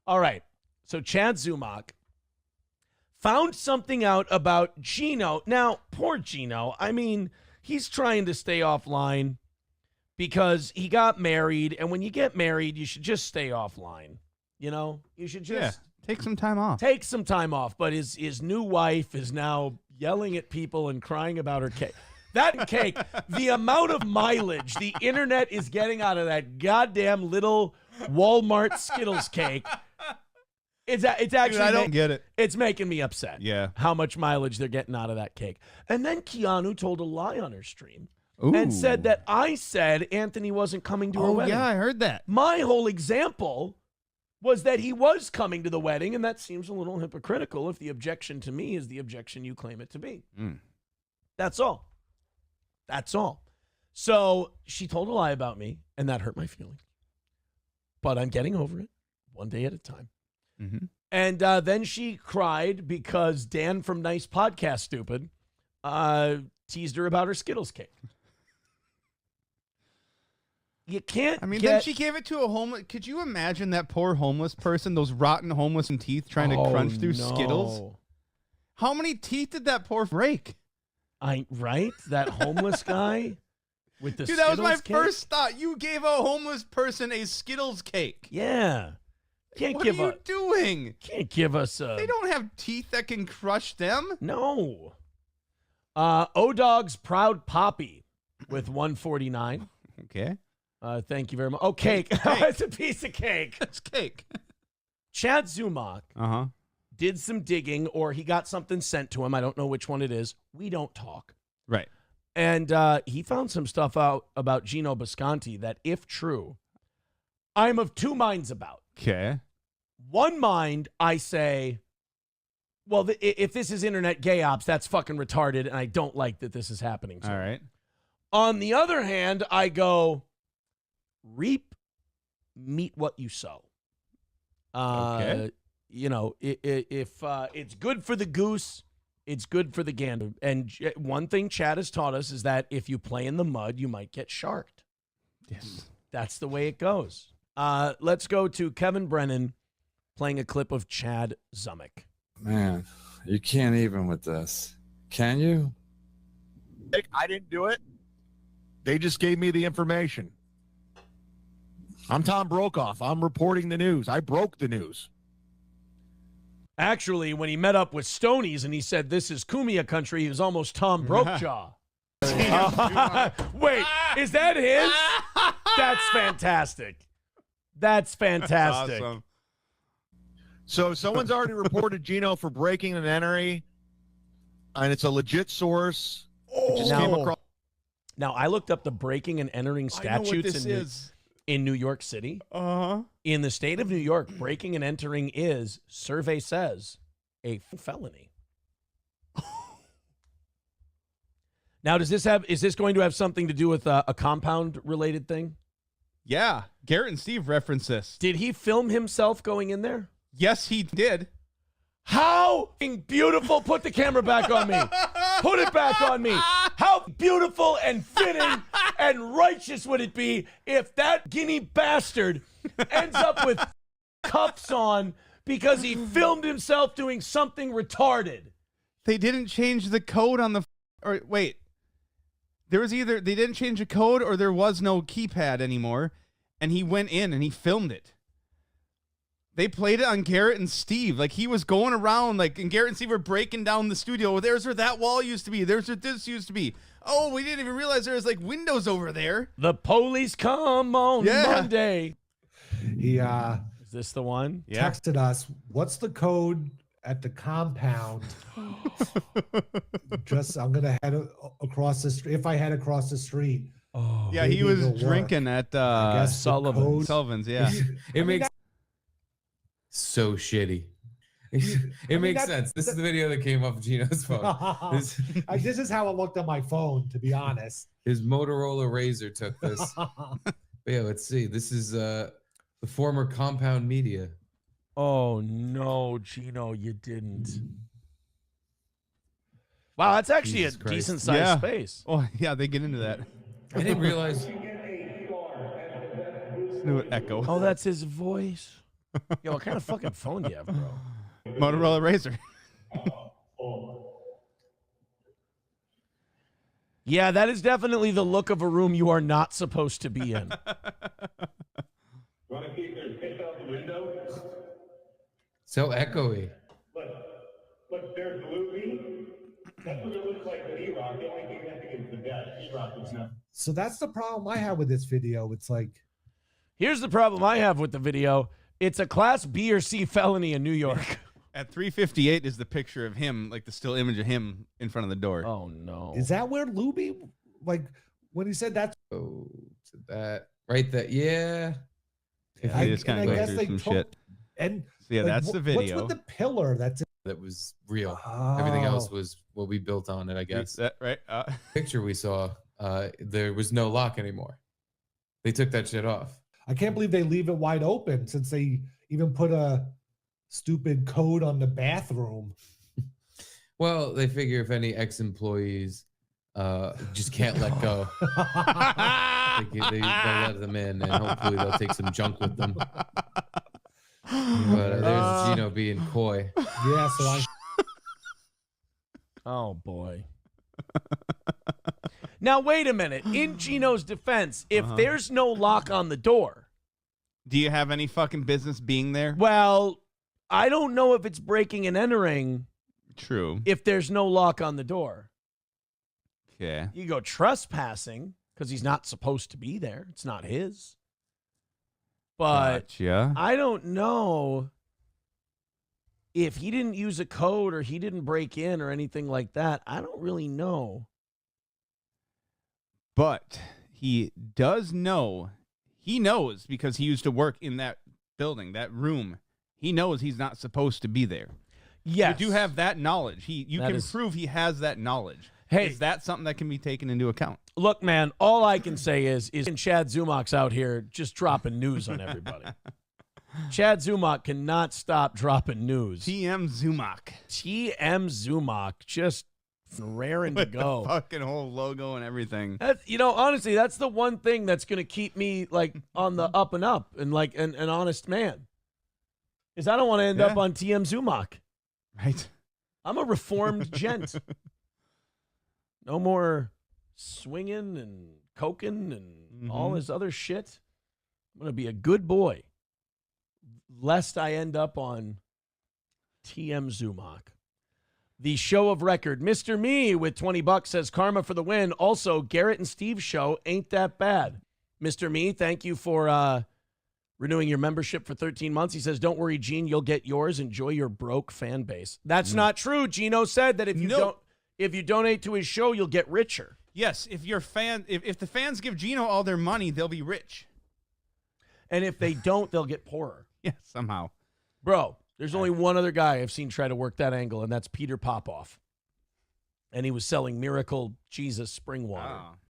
All right. So Chad Zumach found something out about Gino. Now, poor Gino. I mean, he's trying to stay offline because he got married. And when you get married, you should just stay offline. You know, you should just take some time off. Take some time off. But his new wife is now yelling at people and crying about her cake. That cake, the amount of mileage the internet is getting out of that goddamn little Walmart Skittles cake. It's actually, dude, I don't get it. It's making me upset. Yeah. How much mileage they're getting out of that cake. And then Keanu told a lie on her stream. Ooh. And said that I said Anthony wasn't coming to her wedding. Yeah, I heard that. My whole example was that he was coming to the wedding, and that seems a little hypocritical if the objection to me is the objection you claim it to be. That's all. That's all. So she told a lie about me, and that hurt my feelings. But I'm getting over it one day at a time. And then she cried because Dan from Nice Podcast Stupid teased her about her Skittles cake. You can't. I mean, then she gave it to a homeless. Could you imagine that poor homeless person, those rotten homeless teeth trying to crunch through Skittles? How many teeth did that poor break? Right? That homeless guy with the Dude, Skittles that was my cake? first thought. You gave a homeless person a Skittles cake. Yeah. What are you doing? Can't give us a... They don't have teeth that can crush them. No. O-Dog's Proud Poppy with 149. Okay. Thank you very much. Oh, cake. It's a piece of cake. It's cake. Chad Zumach did some digging, or he got something sent to him. I don't know which one it is. We don't talk. Right. And he found some stuff out about Gino Bisconti that, if true, I'm of two minds about. Okay. One mind, I say, well, if this is internet gay ops, that's fucking retarded, and I don't like that this is happening to All me. right. On the other hand, I go, reap, meet what you sow. Okay. You know, if it's good for the goose, it's good for the gander. And one thing Chad has taught us is that if you play in the mud, you might get sharked. Yes. That's the way it goes. Let's go to Kevin Brennan playing a clip of Chad Zumach. Man, you can't even with this. Can you? I didn't do it. They just gave me the information. I'm Tom Brokaw. I'm reporting the news. I broke the news. Actually, when he met up with Stonies and he said, this is Kumia country, he was almost Tom Brokaw. Wait, is that his? That's fantastic. That's fantastic. That's awesome. So someone's already reported Gino for breaking and entering, and it's a legit source. It just came across. Now, I looked up the breaking and entering statutes in New York City. In the state of New York, breaking and entering is, survey says, a felony. Now, is this going to have something to do with a compound related thing? Yeah. Garrett and Steve referenced this. Did he film himself going in there? Yes, he did. How beautiful. Put the camera back on me. Put it back on me. How beautiful and fitting and righteous would it be if that guinea bastard ends up with cuffs on because he filmed himself doing something retarded? They didn't change the code on the... Or wait. There was either they didn't change the code or there was no keypad anymore, and he went in and he filmed it. They played it on Garrett and Steve. Like, he was going around, like, and Garrett and Steve were breaking down the studio. There's where that wall used to be. There's where this used to be. Oh, we didn't even realize there was, like, windows over there. The police come on Monday. He is this the one? texted us, what's the code at the compound? I'm going to head across the street. If I head across the street. Oh, yeah, he was drinking at Sullivan's, yeah. It makes so shitty. It makes sense. This is the video that came off Gino's phone. This is how it looked on my phone, to be honest. His Motorola Razr took this. But yeah, let's see. This is the former Compound Media. Oh, no, Gino, you didn't. Wow, that's actually a decent-sized space. Oh, yeah, they get into that. I didn't realize. New echo. Oh, that's his voice. Yo, what kind of fucking phone do you have, bro? Motorola Razr. Yeah, that is definitely the look of a room you are not supposed to be in. Want to see if there's piss out the window? So echoey. Look, there's Louie. That's what it looks like with E-Rock. The only thing I think is the best. E-Rock is not. So that's the problem I have with this video. It's like, Here's the problem I have with the video. It's a class B or C felony in New York. At 3:58 is the picture of him, like the still image of him in front of the door. Oh, no. is that where Luby, like, when he said that's, Oh, to that right there. Yeah. If they just kind and of I go guess through they some took- shit. and So yeah, like, that's the video. What's with the pillar? That's That was real. Everything else Oh. was what we built on it, I guess. That, right? Picture we saw, there was no lock anymore. They took that shit off. I can't believe they leave it wide open since they even put a stupid code on the bathroom. Well, they figure if any ex-employees just can't let go, they'll let them in, and hopefully they'll take some junk with them. But there's Gino being coy. Yeah, so I Oh, boy. Now, wait a minute. In Gino's defense, if there's no lock on the door, Do you have any fucking business being there? well, I don't know if it's breaking and entering True. if there's no lock on the door. Yeah. You go trespassing because he's not supposed to be there. It's not his. But Gotcha. I don't know if he didn't use a code or he didn't break in or anything like that. I don't really know. But he does know. He knows because he used to work in that building, that room. He knows he's not supposed to be there. Yes. You do have that knowledge. You That can is- prove he has that knowledge. Hey. Is that something that can be taken into account? Look, man, all I can say is Chad Zumach's out here just dropping news on everybody. Chad Zumach cannot stop dropping news. TM Zumach. TM Zumach just raring to With go. the fucking whole logo and everything. Honestly, that's the one thing that's going to keep me like on the up and up and like an honest man. Is I don't want to end up on TM Zumach. Right. I'm a reformed gent. No more swinging and coking and all this other shit. I'm going to be a good boy, lest I end up on TM Zumach. The show of record, Mr. Me with $20 says karma for the win. Also, Garrett and Steve's show ain't that bad. Mr. Me, thank you for renewing your membership for 13 months. He says, don't worry, Gene, you'll get yours. Enjoy your broke fan base. That's not true. Gino said that if you donate to his show, you'll get richer. Yes, if the fans give Gino all their money, they'll be rich. And if they don't, they'll get poorer. Yeah, somehow. Bro, there's only one other guy I've seen try to work that angle, and that's Peter Popoff. And he was selling Miracle Jesus spring water. Oh.